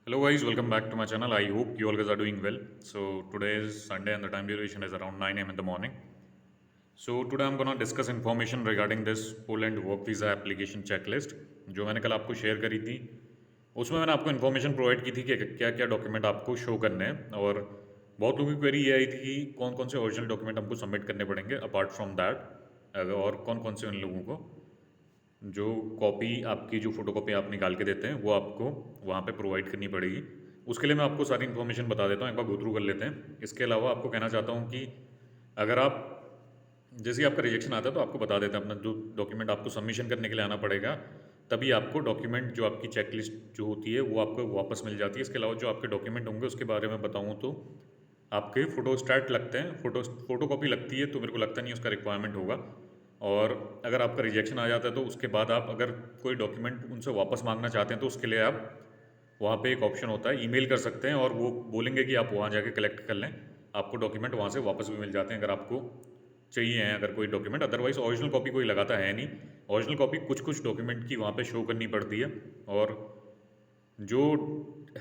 Hello guys, welcome back to my channel. I hope you all guys are doing well. So today is Sunday and the time duration is around 9 a.m. in the morning. So today I'm gonna discuss information regarding this Poland work visa application checklist जो मैंने कल आपको share करी थी। उसमें मैंने आपको information provide की थी कि क्या क्या डॉक्यूमेंट आपको शो करने हैं और बहुत लोगों की क्वेरी ये आई थी कि कौन कौन से ओरिजिनल डॉक्यूमेंट हमको सबमिट करने पड़ेंगे अपार्ट फ्रॉम दैट और कौन कौन से उन लोगों को जो कॉपी आपकी जो फ़ोटोकॉपी आप निकाल के देते हैं वो आपको वहाँ पे प्रोवाइड करनी पड़ेगी। उसके लिए मैं आपको सारी इन्फॉर्मेशन बता देता हूँ, एक बार गो थ्रू कर लेते हैं। इसके अलावा आपको कहना चाहता हूँ कि अगर आप जैसे ही आपका रिजेक्शन आता है तो आपको बता देते हैं अपना जो डॉक्यूमेंट आपको सबमिशन करने के लिए आना पड़ेगा, तभी आपको डॉक्यूमेंट जो आपकी चेकलिस्ट जो होती है वो आपको वापस मिल जाती है। इसके अलावा जो आपके डॉक्यूमेंट होंगे उसके बारे में बताऊँ तो आपके फ़ोटोस्टैट लगते हैं, फ़ोटोकॉपी लगती है, तो मेरे को लगता नहीं उसका रिक्वायरमेंट होगा। और अगर आपका रिजेक्शन आ जाता है तो उसके बाद आप अगर कोई डॉक्यूमेंट उनसे वापस मांगना चाहते हैं तो उसके लिए आप वहाँ पे एक ऑप्शन होता है, ईमेल कर सकते हैं और वो बोलेंगे कि आप वहाँ जाके कलेक्ट कर लें। आपको डॉक्यूमेंट वहाँ से वापस भी मिल जाते हैं अगर आपको चाहिए हैं अगर कोई डॉक्यूमेंट। अदरवाइज़ ओरिजिनल कॉपी कोई लगाता है नहीं। ओरिजिनल कॉपी कुछ कुछ डॉक्यूमेंट की वहाँ पे शो करनी पड़ती है और जो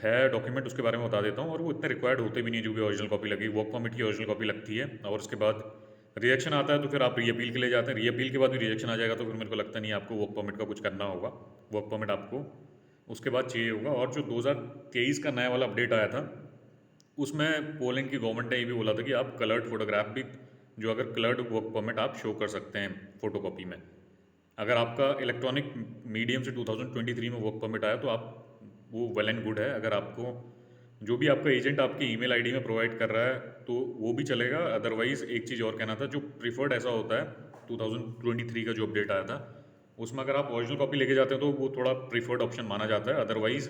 है डॉक्यूमेंट उसके बारे में बता देता हूँ। और वो इतने रिक्वायर्ड होते भी नहीं जो भी ओरिजिनल कॉपी लगी। वर्क परमिट की ओरिजिनल कॉपी लगती है और उसके बाद रिजेक्शन आता है तो फिर आप री अपील के लिए जाते हैं। री अपील के बाद भी रिजेक्शन आ जाएगा तो फिर मेरे को लगता नहीं आपको वर्क परमिट का कुछ करना होगा। वर्क परमिट आपको उसके बाद चाहिए होगा। और जो 2023 का नया वाला अपडेट आया था उसमें पोलैंड की गवर्नमेंट ने ये भी बोला था कि आप कलर्ड फोटोग्राफ भी जो अगर कलर्ड वर्क परमिट आप शो कर सकते हैं फ़ोटोकॉपी में। अगर आपका इलेक्ट्रॉनिक मीडियम से 2023 में वर्क परमिट आया तो आप वो वेल एंड गुड है। अगर आपको जो भी आपका एजेंट आपकी ईमेल आईडी में प्रोवाइड कर रहा है तो वो भी चलेगा। अदरवाइज़ एक चीज़ और कहना था, जो प्रीफर्ड ऐसा होता है 2023 का जो अपडेट आया था उसमें अगर आप ओरिजिनल कॉपी लेके जाते हैं तो वो थोड़ा प्रीफर्ड ऑप्शन माना जाता है। अदरवाइज़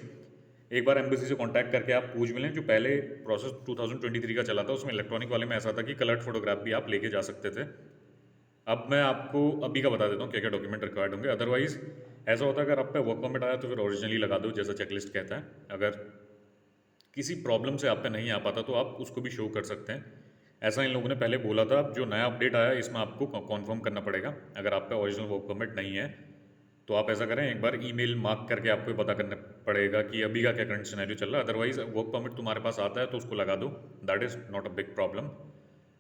एक बार एम्बेसी से कांटेक्ट करके आप पूछ भी लें। जो पहले प्रोसेस 2023 का चला था उसमें इलेक्ट्रॉनिक वाले में ऐसा था कि कलर्ड फोटोग्राफ भी आप लेके जा सकते थे। अब मैं आपको अभी का बता देता हूँ क्या क्या डॉक्यूमेंट रिक्वायर्ड होंगे। अदरवाइज़ ऐसा होता है अगर आप पे वर्क परमिट आया तो फिर ओरिजिनली लगा दो जैसा चेकलिस्ट कहता है। अगर किसी प्रॉब्लम से आप पे नहीं आ पाता तो आप उसको भी शो कर सकते हैं। ऐसा इन लोगों ने पहले बोला था। अब जो नया अपडेट आया है इसमें आपको कॉन्फर्म करना पड़ेगा। अगर आप पे ओरिजिनल वर्क परमिट नहीं है तो आप ऐसा करें, एक बार ईमेल मार्क करके आपको पता करना पड़ेगा कि अभी का क्या करंट सिनेरियो चल रहा है। अदरवाइज वर्क परमिट तुम्हारे पास आता है तो उसको लगा दो, that is not a big problem.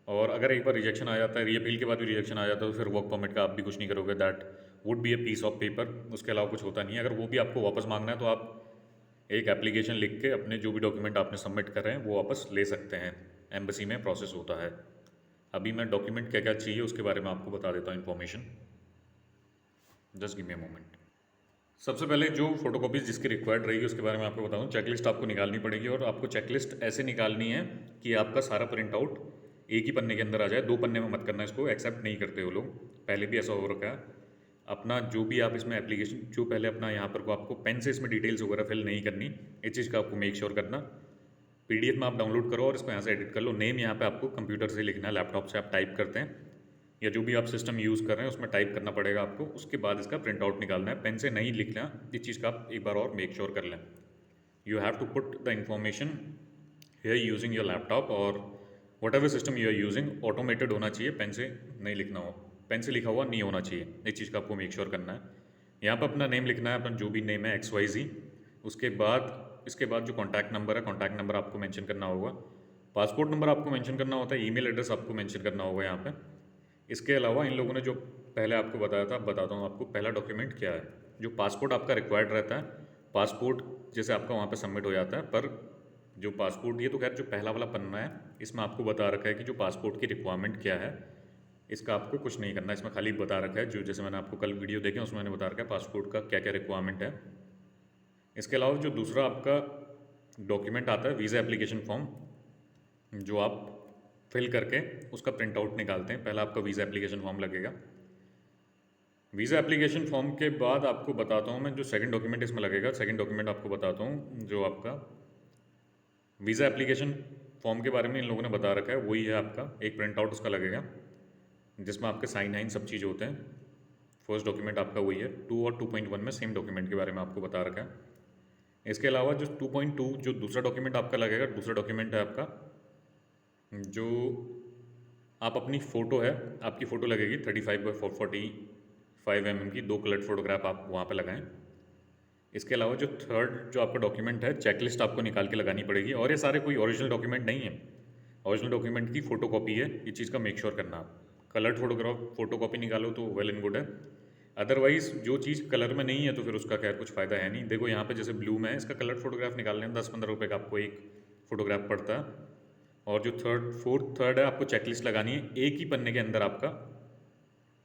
और अगर एक बार रिजेक्शन आ जाता है, री अपील के बाद भी रिजेक्शन आ जाता है तो फिर वर्क परमिट का आप भी कुछ नहीं करोगे। That would be a piece of paper, उसके अलावा कुछ होता नहीं है। अगर वो भी आपको वापस मांगना है तो आप एक एप्लीकेशन लिख के अपने जो भी डॉक्यूमेंट आपने सबमिट कर रहे हैं वो वापस ले सकते हैं। एम्बेसी में प्रोसेस होता है। अभी मैं डॉक्यूमेंट क्या क्या चाहिए उसके बारे में आपको बता देता हूँ information. Just give me a moment. सबसे पहले जो फोटोकॉपीज जिसकी रिक्वायर्ड रहेगी उसके बारे में आपको बताऊँ। चेकलिस्ट आपको निकालनी पड़ेगी और आपको चेकलिस्ट ऐसे निकालनी है कि आपका सारा प्रिंट आउट एक ही पन्ने के अंदर आ जाए। दो पन्ने में मत करना, इसको एक्सेप्ट नहीं करते वो लोग। पहले भी ऐसा हो रखा है। अपना जो भी आप इसमें एप्लीकेशन जो पहले अपना यहाँ पर को आपको पेन से इसमें डिटेल्स वगैरह फिल नहीं करनी। इस चीज़ का आपको मेक श्योर करना। पीडीएफ में आप डाउनलोड करो और इसको यहाँ से एडिट कर लो। नेम यहाँ पे आपको कंप्यूटर से लिखना है, लैपटॉप से आप टाइप करते हैं या जो भी आप सिस्टम यूज़ कर रहे हैं उसमें टाइप करना पड़ेगा आपको। उसके बाद इसका प्रिंट आउट निकालना है, पेन से नहीं लिखना। इस चीज़ का आप एक बार और मेक श्योर कर लें। You have to put the information here using your laptop और whatever system you are using automated होना चाहिए, पेन से नहीं लिखना हो, पेन से लिखा हुआ नहीं होना चाहिए। इस चीज़ का आपको मेक श्योर करना है। यहाँ पर अपना नेम लिखना है, अपना जो भी नेम है XYZ। उसके बाद इसके बाद जो कॉन्टैक्ट नंबर है, कॉन्टैक्ट नंबर आपको मेंशन करना होगा। पासपोर्ट नंबर आपको मेंशन करना होता है। ईमेल एड्रेस आपको मेंशन करना होगा यहाँ पे। इसके अलावा इन लोगों ने जो पहले आपको बताया था, अब बताता हूँ आपको पहला डॉक्यूमेंट क्या है। जो पासपोर्ट आपका रिक्वायर्ड रहता है, पासपोर्ट जैसे आपका वहाँ पे सबमिट हो जाता है। पर जो पासपोर्ट, ये तो खैर जो पहला वाला पन्ना है इसमें आपको बता रखा है कि जो पासपोर्ट की रिक्वायरमेंट क्या है। इसका आपको कुछ नहीं करना, इसमें खाली बता रखा है जो जैसे मैंने आपको कल वीडियो देखे उसमें मैंने बता रखा है पासपोर्ट का क्या क्या रिक्वायरमेंट है। इसके अलावा जो दूसरा आपका डॉक्यूमेंट आता है, वीज़ा एप्लीकेशन फॉर्म, जो आप फिल करके उसका प्रिंट आउट निकालते हैं। पहला आपका वीज़ा एप्लीकेशन फॉर्म लगेगा। वीज़ा एप्लीकेशन फॉर्म के बाद आपको बताता हूँ मैं जो सेकंड डॉक्यूमेंट इसमें लगेगा। सेकंड डॉक्यूमेंट आपको बताता हूँ जो आपका वीज़ा एप्लीकेशन फॉर्म के बारे में इन लोगों ने बता रखा है वही है। आपका एक प्रिंट आउट उसका लगेगा जिसमें आपके साइन हाइन सब चीज़ होते हैं। फर्स्ट डॉक्यूमेंट आपका वही है। 2 और 2.1 में सेम डॉक्यूमेंट के बारे में आपको बता रखा है। इसके अलावा जो 2.2 जो दूसरा डॉक्यूमेंट आपका लगेगा, दूसरा डॉक्यूमेंट है आपका जो आप अपनी फ़ोटो है, आपकी फ़ोटो लगेगी 35 बाई 445 mm की। दो कलर फोटोग्राफ आप वहाँ पे लगाएं। इसके अलावा जो थर्ड जो आपका डॉक्यूमेंट है, चेकलिस्ट आपको निकाल के लगानी पड़ेगी, और ये सारे कोई ओरिजिनल डॉक्यूमेंट नहीं है, ओरिजिनल डॉक्यूमेंट की फ़ोटोकॉपी है, ये चीज़ का मेक श्योर करना आप। कलर्ड फ़ोटोकॉपी निकालो तो वेल एंड गुड है, अदरवाइज़ जो चीज़ कलर में नहीं है तो फिर उसका खैर कुछ फ़ायदा है नहीं। देखो यहाँ पे जैसे ब्लू में है, इसका कलर्ड फ़ोटोग्राफ निकालने में 10-15 रुपये का आपको एक फ़ोटोग्राफ पड़ता है। और जो थर्ड है, आपको चेकलिस्ट लगानी है, एक ही पन्ने के अंदर आपका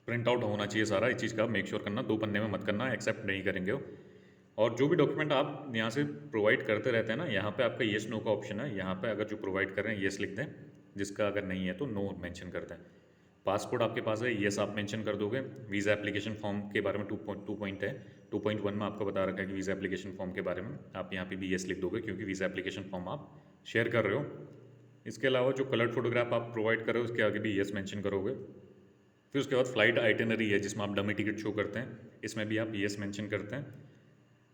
प्रिंट आउट होना चाहिए सारा। इस चीज़ का मेक श्योर करना, 2 पन्ने में मत करना, एक्सेप्ट नहीं करेंगे वो। और जो भी डॉक्यूमेंट आप यहाँ से प्रोवाइड करते रहते हैं ना, यहाँ पे आपका येस नो का ऑप्शन है, यहाँ पे अगर जो प्रोवाइड कर रहे हैं येस लिख दें, जिसका अगर नहीं है तो नो मेंशन कर दें। पासपोर्ट आपके पास है, येस आप मेंशन कर दोगे। वीज़ा एप्लीकेशन फॉर्म के बारे में 2 पॉइंट है, 2.1 में आपको बता रखा है कि वीज़ा एप्लीकेशन फॉर्म के बारे में आप यहाँ पे भी येस लिख दोगे, क्योंकि वीज़ा एप्लीकेशन फॉर्म आप शेयर कर रहे हो। इसके अलावा जो कलर्ड फोटोग्राफ आप प्रोवाइड कर रहे हो उसके आगे भी येस मेंशन करोगे। फिर उसके बाद फ्लाइट आइटिनरी है जिसमें आप डमी टिकट शो करते हैं, इसमें भी आप येस मेंशन करते हैं।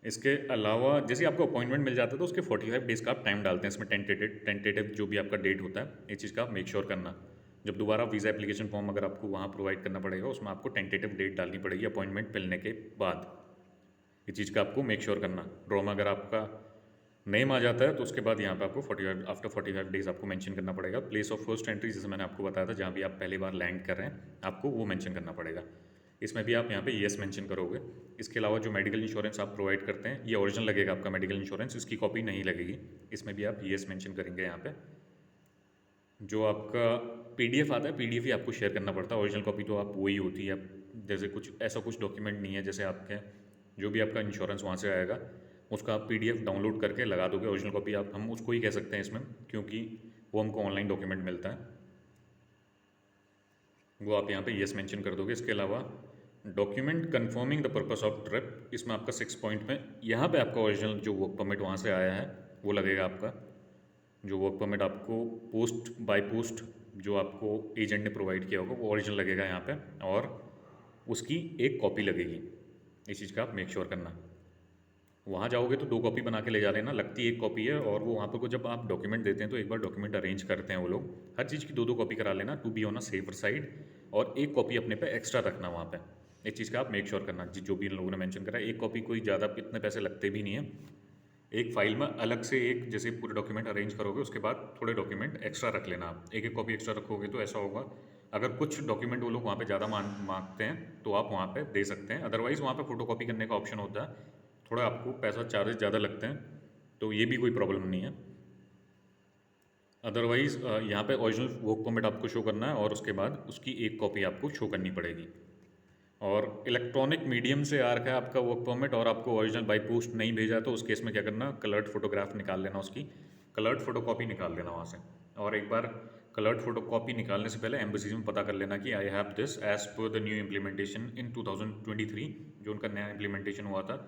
इसके अलावा जैसे आपको अपॉइंटमेंट मिल जाता है तो उसके 45 डेज़ का आप टाइम डालते हैं इसमें, टेंटेटिव जो भी आपका डेट होता है, ये चीज़ का आप मेक श्योर करना। जब दोबारा वीज़ा एप्लीकेशन फॉर्म अगर आपको वहाँ प्रोवाइड करना पड़ेगा, उसमें आपको टेंटेटिव डेट डालनी पड़ेगी अपॉइंटमेंट मिलने के बाद। ये चीज़ का आपको मेक श्योर करना। ड्रॉ में अगर आपका नेम आ जाता है तो उसके बाद यहाँ पे आपको 45 आफ्टर 45 डेज़ आपको मेंशन करना पड़ेगा। प्लेस ऑफ फर्स्ट एंट्री जैसे मैंने आपको बताया था, जहाँ भी आप पहली बार लैंड कर रहे हैं आपको वो मेंशन करना पड़ेगा। इसमें भी आप यहाँ पे येस मेंशन करोगे। इसके अलावा जो मेडिकल इंश्योरेंस आप प्रोवाइड करते हैं, ये ओरिजिनल लगेगा आपका मेडिकल इंश्योरेंस, इसकी कॉपी नहीं लगेगी, इसमें भी आप येस मेंशन करेंगे। यहाँ पे जो आपका पीडीएफ आता है, पीडीएफ ही आपको शेयर करना पड़ता है, ओरिजिनल कॉपी तो आप वही होती है। जैसे कुछ ऐसा कुछ डॉक्यूमेंट नहीं है, जैसे आपके जो भी आपका इंश्योरेंस वहाँ से आएगा उसका आप पीडीएफ डाउनलोड करके लगा दोगे, ओरिजिनल कॉपी आप हम उसको ही कह सकते हैं इसमें, क्योंकि वो हमको ऑनलाइन डॉक्यूमेंट मिलता है, वो आप यहाँ पे येस मेंशन कर दोगे। इसके अलावा document confirming the purpose of trip, इसमें आपका 6 पॉइंट में यहाँ पे आपका ओरिजिनल जो वर्क परमिट वहाँ से आया है वो लगेगा आपका। जो वर्क परमिट आपको पोस्ट बाय पोस्ट जो आपको एजेंट ने प्रोवाइड किया होगा वो ओरिजिनल लगेगा यहाँ पे, और उसकी एक कॉपी लगेगी। इस चीज़ का आप मेक श्योर करना। वहाँ जाओगे तो 2 कॉपी बना के ले जा लेना, लगती एक कॉपी है, और वो वहाँ पर को जब आप डॉक्यूमेंट देते हैं तो एक बार डॉक्यूमेंट अरेंज करते हैं वो लोग, हर चीज़ की 2-2 कॉपी करा लेना, to be on a safer side, और एक कॉपी अपने पे एक्स्ट्रा रखना वहाँ पे। इस चीज़ का आप मेक श्योर करना, जो भी इन लोगों ने मेंशन करा है। एक कॉपी कोई ज़्यादा इतने पैसे लगते भी नहीं है। एक फाइल में अलग से एक जैसे पूरे डॉक्यूमेंट अरेंज करोगे उसके बाद थोड़े डॉक्यूमेंट एक्स्ट्रा रख लेना आप। एक एक कॉपी एक्स्ट्रा रखोगे तो ऐसा होगा, अगर कुछ डॉक्यूमेंट वो लोग वहाँ पे ज़्यादा मांगते हैं तो आप वहाँ पे दे सकते हैं, अदरवाइज़ वहाँ पे फ़ोटो कॉपी करने का ऑप्शन होता है, थोड़ा आपको पैसा चार्जेस ज़्यादा लगते हैं, तो ये भी कोई प्रॉब्लम नहीं है। अदरवाइज़ यहाँ पे ओरिजिनल वर्क परमिट आपको शो करना है, और उसके बाद उसकी एक कॉपी आपको शो करनी पड़ेगी। और इलेक्ट्रॉनिक मीडियम से आ रखा है आपका वर्क परमिट और आपको ओरिजिनल बाई पोस्ट नहीं भेजा, तो उस केस में क्या करना, कलर्ड फोटोग्राफ निकाल लेना, उसकी कलर्ड फोटोकॉपी निकाल लेना वहाँ से। और एक बार कलर्ड फोटोकॉपी निकालने से पहले एम्बेसी में पता कर लेना कि I have this as per the new implementation in 2023, जो उनका नया इम्प्लीमेंटेशन हुआ था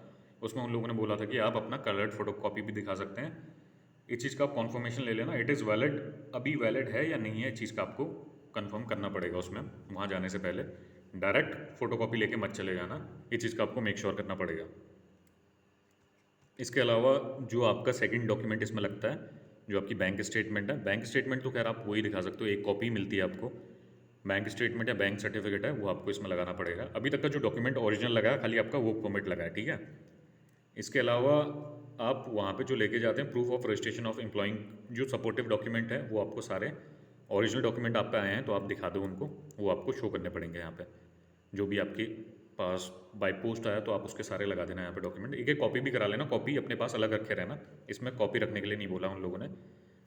उसमें उन लोगों ने बोला था कि आप अपना कलर्ड फोटोकॉपी भी दिखा सकते हैं। इस चीज़ का आप कॉन्फर्मेशन ले लेना, इट इज़ वैलिड, अभी वैलिड है या नहीं है, इस चीज़ का आपको कंफर्म करना पड़ेगा उसमें वहाँ जाने से पहले। डायरेक्ट फोटोकॉपी लेके मत चले जाना, इस चीज़ का आपको मेक श्योर करना पड़ेगा। इसके अलावा जो आपका सेकंड डॉक्यूमेंट इसमें लगता है, जो आपकी बैंक स्टेटमेंट है, बैंक स्टेटमेंट तो खैर आप वही दिखा सकते हो, एक कॉपी मिलती है आपको। बैंक स्टेटमेंट या बैंक सर्टिफिकेट है वो आपको इसमें लगाना पड़ेगा। अभी तक का जो डॉक्यूमेंट ओरिजिनल लगा है खाली आपका वर्क परमिट लगा है, ठीक है। इसके अलावा आप वहाँ पे जो लेके जाते हैं proof of registration of employing, जो सपोर्टिव डॉक्यूमेंट है वो आपको सारे ओरिजिनल डॉक्यूमेंट आप पे आए हैं तो आप दिखा दो उनको, वो आपको शो करने पड़ेंगे यहाँ पे। जो भी आपके पास बाय पोस्ट आया तो आप उसके सारे लगा देना यहाँ पे डॉक्यूमेंट। एक एक कॉपी भी करा लेना, कॉपी अपने पास अलग रखे रहना, इसमें कॉपी रखने के लिए नहीं बोला उन लोगों ने।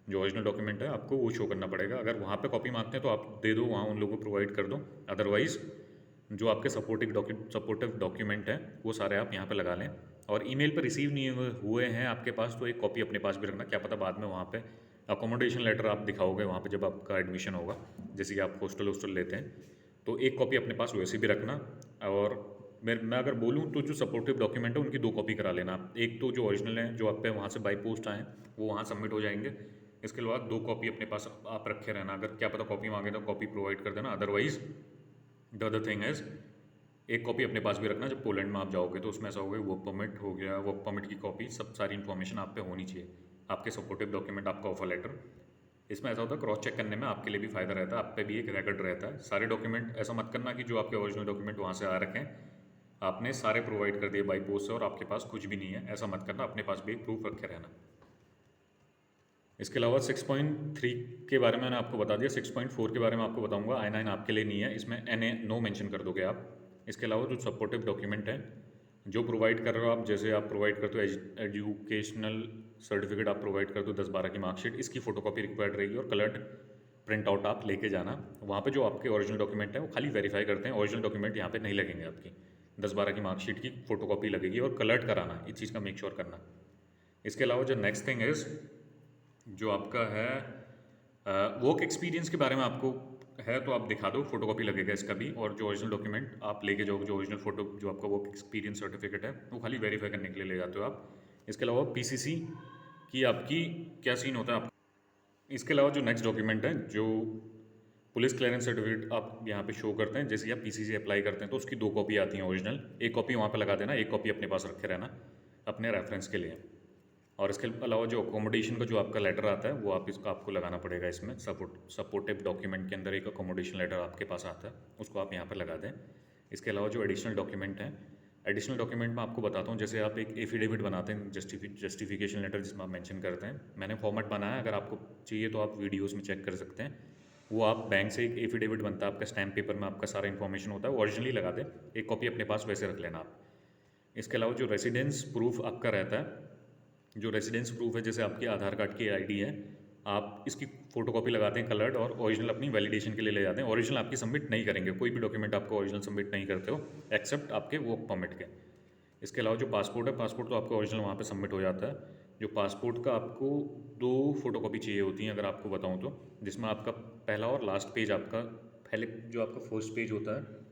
जो ओरिजिनल डॉक्यूमेंट है आपको वो शो करना पड़ेगा। अगर वहाँ पे कॉपी मांगते हैं तो आप दे दो, वहाँ उन लोगों को प्रोवाइड कर दो। अदरवाइज़ जो आपके सपोर्टिव डॉक्यूमेंट हैं वो सारे आप यहाँ पे लगा लें। और ईमेल पर रिसीव नहीं हुए हैं आपके पास तो एक कॉपी अपने पास भी रखना, क्या पता बाद में वहाँ पे अकोमोडेशन लेटर आप दिखाओगे वहाँ पे जब आपका एडमिशन होगा, जैसे कि आप हॉस्टल लेते हैं, तो एक कॉपी अपने पास वैसे भी रखना। और मैं अगर बोलूँ तो जो सपोर्टिव डॉक्यूमेंट है उनकी 2 कॉपी करा लेना आप। एक तो जो ओरिजिनल है जो आप पे वहाँ से बाई पोस्ट आए वो वहाँ सबमिट हो जाएंगे। इसके बाद 2 कॉपी अपने पास आप रखे रहना, अगर क्या पता कॉपी मांगे तो कॉपी प्रोवाइड कर देना। Otherwise the other thing is एक कॉपी अपने पास भी रखना, जब पोलैंड में आप जाओगे तो उसमें ऐसा होगा वर्क परमिट हो गया, वर्क परमिट की कॉपी, सब सारी इन्फॉर्मेशन आप पे होनी चाहिए, आपके सपोर्टिव डॉक्यूमेंट, आपका ऑफर लेटर। इसमें ऐसा होता है क्रॉस चेक करने में आपके लिए भी फ़ायदा रहता है, आप पे भी एक रिकॉर्ड रहता है। सारे डॉक्यूमेंट ऐसा मत करना कि जो आपके ओरिजिनल डॉक्यूमेंट वहाँ से आ रखे हैं आपने सारे प्रोवाइड कर दिए बाई पोस्ट से और आपके पास कुछ भी नहीं है, ऐसा मत करना, अपने पास भी एक प्रूफ रखे रहना। इसके अलावा 6.3 के बारे में मैंने आपको बता दिया। 6.4 के बारे में आपको बताऊंगा। I9 आपके लिए नहीं है, इसमें NA नो मेंशन कर दोगे आप। इसके अलावा जो सपोर्टिव डॉक्यूमेंट है जो प्रोवाइड कर रहे हो आप, जैसे आप प्रोवाइड करते हो एजुकेशनल सर्टिफिकेट आप प्रोवाइड करते हो 10-12 की मार्कशीट, इसकी फोटोकॉपी रिक्वायर्ड रहेगी और कलर्ड प्रिंट आउट आप लेके जाना। वहाँ पे जो आपके ओरिजिनल डॉक्यूमेंट है वो खाली वेरीफाई करते हैं, ओरिजिनल डॉक्यूमेंट यहाँ पे नहीं लगेंगे। आपकी 10-12 की मार्कशीट की फोटोकॉपी लगेगी और कलर्ड कराना, इस चीज़ का मेक श्योर करना। इसके अलावा जो नेक्स्ट थिंग इज़ जो आपका है वर्क एक्सपीरियंस के बारे में आपको है तो आप दिखा दो, फोटोकॉपी लगेगा इसका भी। और जो ओरिजिनल डॉक्यूमेंट आप लेके जाओगे, जो ओरिजिनल फोटो जो आपका वर्क एक्सपीरियंस सर्टिफिकेट है वो खाली वेरीफाई करने के लिए ले जाते हो आप। इसके अलावा PCC की आपकी क्या सीन होता है आप। इसके अलावा जो नेक्स्ट डॉक्यूमेंट है जो पुलिस क्लियरेंस सर्टिफिकेट आप यहाँ पे शो करते हैं, जैसे आप PCC अप्लाई करते हैं तो उसकी 2 कॉपी आती हैं ओरिजिनल। एक कॉपी वहाँ पे लगा देना, एक कॉपी अपने पास रखे रहना अपने रेफरेंस के लिए। और इसके अलावा जो अकोमोडेशन का जो आपका लेटर आता है वो आप इसका आपको लगाना पड़ेगा इसमें। सपोर्टिव डॉक्यूमेंट के अंदर एक अकोमोडेशन लेटर आपके पास आता है, उसको आप यहाँ पर लगा दें। इसके अलावा जो एडिशनल डॉक्यूमेंट है, एडिशनल डॉक्यूमेंट में आपको बताता हूँ, जैसे आप एक एफिडेविट बनाते हैं, जस्टिफिकेशन लेटर जिसमें आप मेंशन करते हैं। मैंने फॉर्मेट बनाया है, अगर आपको चाहिए तो आप वीडियोज़ में चेक कर सकते हैं। वो आप बैंक से एक एफिडेविट बनता है आपका, स्टैम्प पेपर में आपका सारा इन्फॉर्मेशन होता है, वो ओरिजिनली लगा दें, एक कॉपी अपने पास वैसे रख लेना आप। इसके अलावा जो रेसिडेंस प्रूफ आपका रहता है, जो रेसिडेंस प्रूफ है, जैसे आपकी आधार कार्ड की ID है, आप इसकी फ़ोटोकॉपी लगाते हैं कलर्ड और ओरिजिनल अपनी वैलिडेशन के लिए ले जाते हैं। ओरिजिनल आपकी सबमिट नहीं करेंगे, कोई भी डॉक्यूमेंट आपको ओरिजिनल सबमिट नहीं करते हो एक्सेप्ट आपके वर्क परमिट के। इसके अलावा जो पासपोर्ट है, पासपोर्ट तो आपका ओरिजिनल वहाँ पे सबमिट हो जाता है। जो पासपोर्ट का आपको 2 फोटोकॉपी चाहिए होती हैं अगर आपको बताऊँ तो, जिसमें आपका पहला और लास्ट पेज आपका, पहले जो आपका फर्स्ट पेज होता है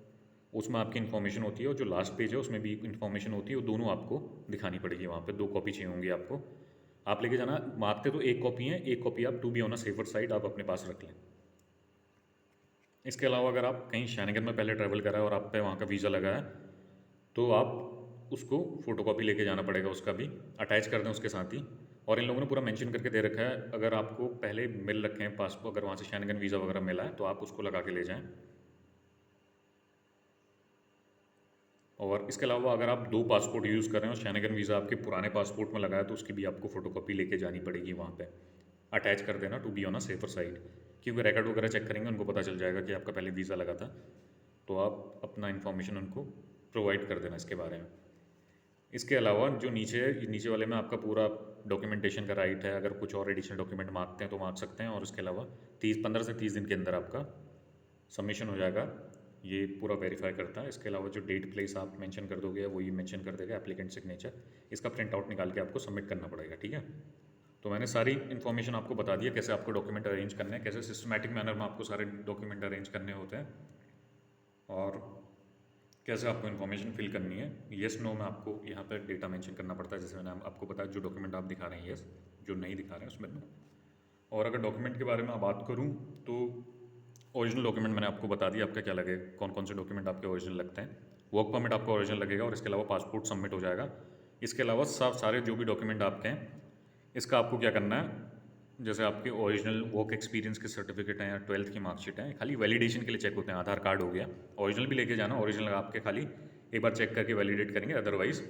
उसमें आपकी इन्फॉर्मेशन होती है और जो लास्ट पेज है उसमें भी इन्फॉर्मेशन होती है, वो दोनों आपको दिखानी पड़ेगी। वहाँ पे 2 कॉपी चाहिए होंगी आपको, आप लेके जाना। मांगते तो एक कॉपी है, एक कॉपी आप to be on a safer side आप अपने पास रख लें। इसके अलावा अगर आप कहीं शेंगन में पहले ट्रैवल करा है और आप पे वहाँ का वीज़ा लगा है तो आप उसको फ़ोटोकॉपी लेके जाना पड़ेगा, उसका भी अटैच कर दें उसके साथ ही। और इन लोगों ने पूरा मेंशन करके दे रखा है, अगर आपको पहले मिल रखे हैं पासपोर्ट, अगर वहाँ से शेंगन वीज़ा वगैरह मिला है तो आप उसको लगा के ले जाएँ। और इसके अलावा अगर आप 2 पासपोर्ट यूज़ कर रहे हैं और शेंगन वीज़ा आपके पुराने पासपोर्ट में लगा है तो उसकी भी आपको फ़ोटोकॉपी लेके जानी पड़ेगी वहाँ पे, अटैच कर देना to be on a safer side. क्योंकि रिकॉर्ड वगैरह चेक करेंगे, उनको पता चल जाएगा कि आपका पहले वीज़ा लगा था, तो आप अपना इन्फॉर्मेशन उनको प्रोवाइड कर देना इसके बारे में। इसके अलावा जो नीचे वाले में आपका पूरा डॉक्यूमेंटेशन का राइट है, अगर कुछ और एडिशनल डॉक्यूमेंट मांगते हैं तो मांग सकते हैं। और इसके अलावा 15 से 30 दिन के अंदर आपका सबमिशन हो जाएगा, ये पूरा वेरीफाई करता है। इसके अलावा जो डेट प्लेस आप मेंशन कर दोगे वो ये मेंशन कर देगा, एप्लीकेंट सिग्नेचर, इसका प्रिंट आउट निकाल के आपको सबमिट करना पड़ेगा, ठीक है। तो मैंने सारी इन्फॉर्मेशन आपको बता दी है, कैसे आपको डॉक्यूमेंट अरेंज करने हैं, कैसे सिस्टमैटिक मैनर में आपको सारे डॉक्यूमेंट अरेंज करने होते हैं और कैसे आपको इन्फॉर्मेशन फिल करनी है। येस नो में आपको यहाँ पर डेटा मेंशन करना पड़ता है, जैसे मैंने आपको बताया जो डॉक्यूमेंट आप दिखा रहे हैं येस, जो नहीं दिखा रहे हैं उसमें नो। और अगर डॉक्यूमेंट के बारे में बात करूँ तो ओरिजिनल डॉक्यूमेंट मैंने आपको बता दिया आपका क्या लगे, कौन कौन से डॉक्यूमेंट आपके ओरिजिनल लगते हैं। वर्क परमिट आपका ओरिजिनल लगेगा और इसके अलावा पासपोर्ट सबमिट हो जाएगा। इसके अलावा सब सारे जो भी डॉक्यूमेंट आपके हैं, इसका आपको क्या करना है, जैसे आपके ओरिजिनल वर्क एक्सपीरियंस के सर्टिफिकेट हैं या 12th की मार्कशीट है, खाली वैलिडेशन के लिए चेक होते हैं। आधार कार्ड हो गया, ओरिजिनल भी लेके जाना, ओरिजिनल आपके खाली एक बार चेक करके वैलिडेट करेंगे, अदरवाइज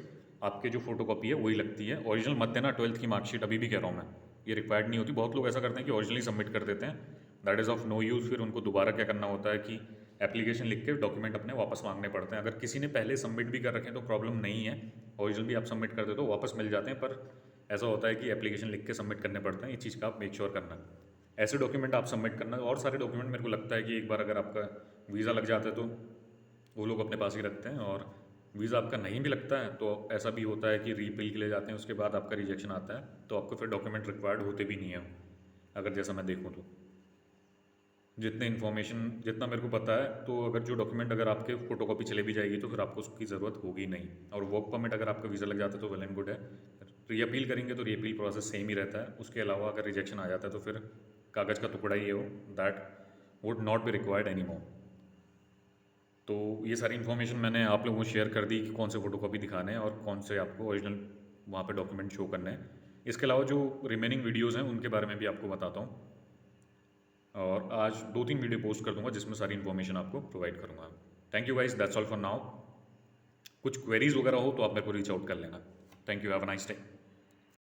आपके जो फोटोकॉपी है वही लगती है। ओरिजिनल मत देना 12th की मार्कशीट, अभी भी कह रहा हूँ मैं, ये रिक्वायर्ड नहीं होती। बहुत लोग ऐसा करते हैं कि ओरिजिनली सबमिट कर देते हैं, that is of no use. फिर उनको दोबारा क्या करना होता है कि एप्लीकेशन लिख के डॉक्यूमेंट अपने वापस मांगने पड़ते हैं। अगर किसी ने पहले सबमिट भी कर रखे हैं तो प्रॉब्लम नहीं है, ओरिजिनल भी आप सबमिट कर दे तो वापस मिल जाते हैं। पर ऐसा होता है कि एप्लीकेशन लिख के सबमिट करने पड़ते हैं, ये चीज़ का आप मेक श्योर करना। ऐसे डॉक्यूमेंट आप सबमिट करना। और सारे डॉक्यूमेंट मेरे को लगता है कि एक बार अगर आपका वीज़ा लग जाता है तो वो लोग अपने पास ही रखते हैं, और वीज़ा आपका नहीं भी लगता है तो ऐसा भी होता है कि रीपिल के लिए जाते हैं, उसके बाद आपका रिजेक्शन आता है तो आपको फिर डॉक्यूमेंट रिक्वायर्ड होते भी नहीं है, अगर जैसा मैं देखूँ तो। जितना मेरे को पता है तो अगर जो डॉक्यूमेंट अगर आपके फोटोकॉपी चले भी जाएगी तो फिर आपको उसकी ज़रूरत होगी नहीं। और वर्क परमिट अगर आपका वीज़ा लग जाता है तो वेल एंड गुड है, रीअपील करेंगे तो रीअपील प्रोसेस सेम ही रहता है। उसके अलावा अगर रिजेक्शन आ जाता है तो फिर कागज़ का टुकड़ा ही है वो, that would not be required any more. तो ये सारी इन्फॉर्मेशन मैंने आप लोगों को शेयर कर दी कि कौन से फ़ोटोकॉपी दिखाने हैं और कौन से आपको ओरिजिनल वहाँ पे डॉक्यूमेंट शो करने हैं। इसके अलावा जो रिमेनिंग वीडियोज़ हैं उनके बारे में भी आपको बताता हूँ, और आज 2-3 वीडियो पोस्ट कर दूंगा जिसमें सारी इन्फॉर्मेशन आपको प्रोवाइड करूँगा। Thank you guys, that's all for now. कुछ क्वेरीज वगैरह हो तो आप मेरे को रीच आउट कर लेना। Thank you, have a nice day.